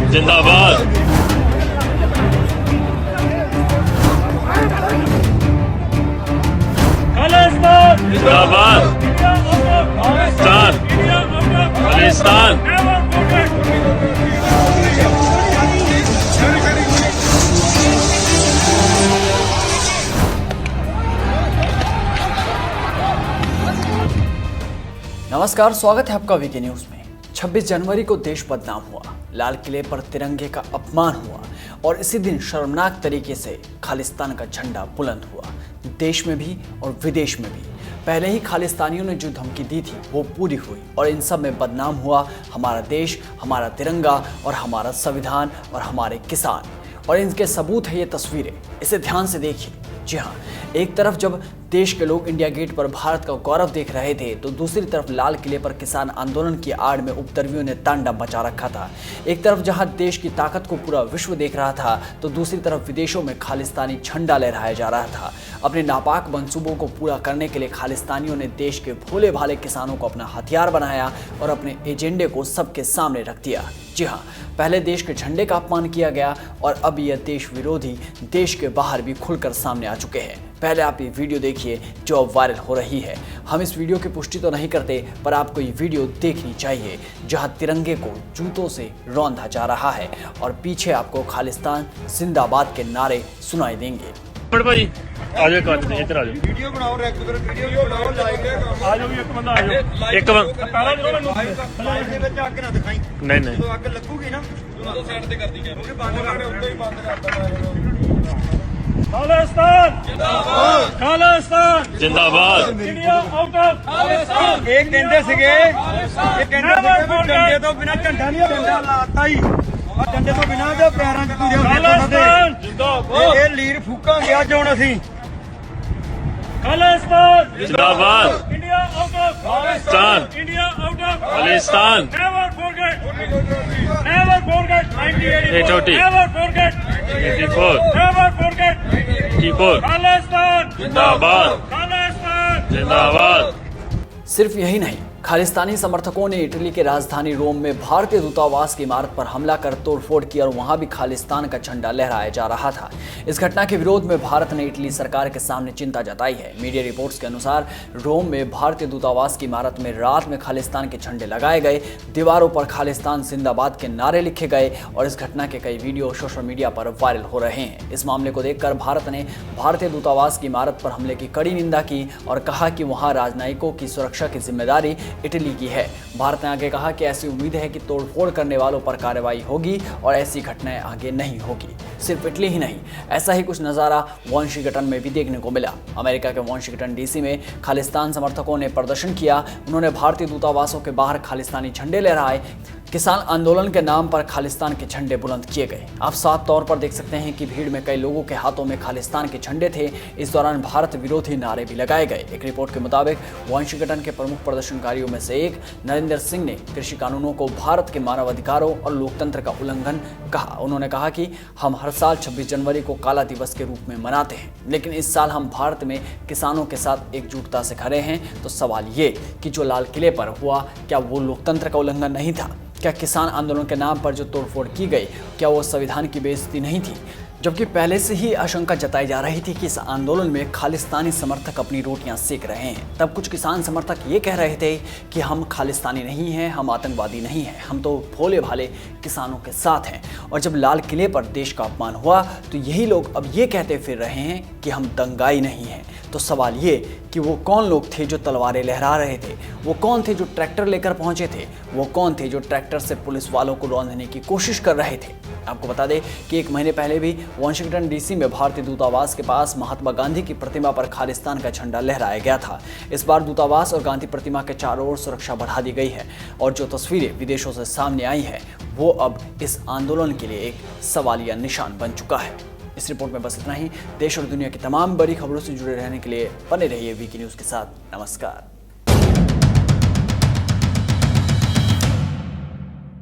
जिंदाबाद। जिंदाबाद। खालिस्तान। नमस्कार, स्वागत है आपका वीके न्यूज में। 26 जनवरी को देश बदनाम हुआ, लाल किले पर तिरंगे का अपमान हुआ और इसी दिन शर्मनाक तरीके से खालिस्तान का झंडा बुलंद हुआ, देश में भी और विदेश में भी। पहले ही खालिस्तानियों ने जो धमकी दी थी वो पूरी हुई और इन सब में बदनाम हुआ हमारा देश, हमारा तिरंगा और हमारा संविधान और हमारे किसान। और इनके सबूत है ये तस्वीरें, इसे ध्यान से देखिए। जी हाँ, एक तरफ जब देश के लोग इंडिया गेट पर भारत का गौरव देख रहे थे तो दूसरी तरफ लाल किले पर किसान आंदोलन की आड़ में उपद्रवियों ने तांडव मचा रखा था। एक तरफ जहां देश की ताकत को पूरा विश्व देख रहा था तो दूसरी तरफ विदेशों में खालिस्तानी झंडा लहराया जा रहा था। अपने नापाक मंसूबों को पूरा करने के लिए खालिस्तानियों ने देश के भोले भाले किसानों को अपना हथियार बनाया और अपने एजेंडे को सबके सामने रख दिया। जी हाँ, पहले देश के झंडे का अपमान किया गया और अब यह देश विरोधी देश के बाहर भी खुलकर सामने आ चुके हैं। पहले आप ये वीडियो देखिए जो अब वायरल हो रही है। हम इस वीडियो की पुष्टि तो नहीं करते, पर आपको ये वीडियो देखनी चाहिए जहां तिरंगे को जूतों से रौंदा जा रहा है और पीछे आपको खालिस्तान जिंदाबाद के नारे सुनाई देंगे। भाई आ जाओ, इधर आ जाओ। वीडियो बनाओ, रेगुलर वीडियो बनाओ, लाइव आ जाओ, एक बंदा आ जाओ। एक लाइव ਦੇ ਵਿੱਚ ਅੱਗ ਨਾ ਦਿਖਾਈ। नहीं नहीं, ਜਦੋਂ ਅੱਗ ਲੱਗੂਗੀ ਨਾ ਉਦੋਂ ਸਾਈਡ ਤੇ ਕਰ ਦੀ ਕਿਉਂਕਿ ਬੰਦ ਕਰਨੇ ਉੱਤੇ ਹੀ ਬੰਦ ਕਰਦਾ। खालिस्तान जिंदाबाद। खालिस्तान जिंदाबाद। India out of Khalistan. ਇਹ ਕਹਿੰਦੇ ਸੀਗੇ ਡੰਡੇ ਤੋਂ ਬਿਨਾ ਝੰਡਾ ਨਹੀਂ, ਡੰਡਾ ਲਾਤਾ ਹੀ ਆ, ਡੰਡੇ ਤੋਂ ਬਿਨਾ ਤੇ ਪੈਰਾਂ 'ਚ ਤੁਰਿਆ खालिस्तान जिंदाबाद। ਇਹ ਲੀਰ ਫੂਕਾਂਗੇ ਅੱਜ ਹੁਣ ਅਸੀਂ। खालिस्तान जिंदाबाद। India out of Khalistan. India out of Khalistan. Never forget. Never forget 1984. 880. Never forget. 84 Never forget. 84 Khalistan. जिंदाबाद। Khalistan. जिंदाबाद। सिर्फ यही नहीं, खालिस्तानी समर्थकों ने इटली के राजधानी रोम में भारतीय दूतावास की इमारत पर हमला कर तोड़फोड़ की और वहां भी खालिस्तान का झंडा लहराया जा रहा था। इस घटना के विरोध में भारत ने इटली सरकार के सामने चिंता जताई है। मीडिया रिपोर्ट्स के अनुसार रोम में भारतीय दूतावास की इमारत में रात में खालिस्तान के झंडे लगाए गए, दीवारों पर खालिस्तान जिंदाबाद के नारे लिखे गए और इस घटना के कई वीडियो सोशल मीडिया पर वायरल हो रहे हैं। इस मामले को देखकर भारत ने भारतीय दूतावास की इमारत पर हमले की कड़ी निंदा की और कहा कि वहां राजनयिकों की सुरक्षा की जिम्मेदारी इटली की है। भारत ने आगे कहा कि ऐसी उम्मीद है कि तोड़फोड़ करने वालों पर कार्रवाई होगी और ऐसी घटनाएं आगे नहीं होगी। सिर्फ इटली ही नहीं, ऐसा ही कुछ नज़ारा वाशिंगटन में भी देखने को मिला। अमेरिका के वाशिंगटन डीसी में खालिस्तान समर्थकों ने प्रदर्शन किया। उन्होंने भारतीय दूतावासों के बाहर खालिस्तानी झंडे लहराए। किसान आंदोलन के नाम पर खालिस्तान के झंडे बुलंद किए गए। आप साफ तौर पर देख सकते हैं कि भीड़ में कई लोगों के हाथों में खालिस्तान के झंडे थे। इस दौरान भारत विरोधी नारे भी लगाए गए। एक रिपोर्ट के मुताबिक वाशिंगटन के प्रमुख प्रदर्शनकारियों में से एक नरेंद्र सिंह ने कृषि कानूनों को भारत के मानवाधिकारों और लोकतंत्र का उल्लंघन कहा। उन्होंने कहा कि हम हर साल 26 जनवरी को काला दिवस के रूप में मनाते हैं, लेकिन इस साल हम भारत में किसानों के साथ एकजुटता से खड़े हैं। तो सवाल ये कि जो लाल किले पर हुआ, क्या वो लोकतंत्र का उल्लंघन नहीं था? क्या किसान आंदोलन के नाम पर जो तोड़फोड़ की गई, क्या वो संविधान की बेइज्जती नहीं थी? जबकि पहले से ही आशंका जताई जा रही थी कि इस आंदोलन में खालिस्तानी समर्थक अपनी रोटियां सेक रहे हैं। तब कुछ किसान समर्थक ये कह रहे थे कि हम खालिस्तानी नहीं हैं, हम आतंकवादी नहीं हैं, हम तो भोले भाले किसानों के साथ हैं। और जब लाल किले पर देश का अपमान हुआ तो यही लोग अब ये कहते फिर रहे हैं कि हम दंगाई नहीं हैं। तो सवाल ये कि वो कौन लोग थे जो तलवारें लहरा रहे थे? वो कौन थे जो ट्रैक्टर लेकर पहुंचे थे? वो कौन थे जो ट्रैक्टर से पुलिस वालों को रौंदने की कोशिश कर रहे थे? आपको बता दें कि 1 महीने पहले भी वाशिंगटन डीसी में भारतीय दूतावास के पास महात्मा गांधी की प्रतिमा पर खालिस्तान का झंडा लहराया गया था। इस बार दूतावास और गांधी प्रतिमा के चारों ओर सुरक्षा बढ़ा दी गई है और जो तस्वीरें विदेशों से सामने आई है वो अब इस आंदोलन के लिए एक सवालिया निशान बन चुका है। इस रिपोर्ट में बस इतना ही। देश और दुनिया की तमाम बड़ी खबरों से जुड़े रहने के लिए बने रहिए वीके न्यूज़ के साथ। नमस्कार।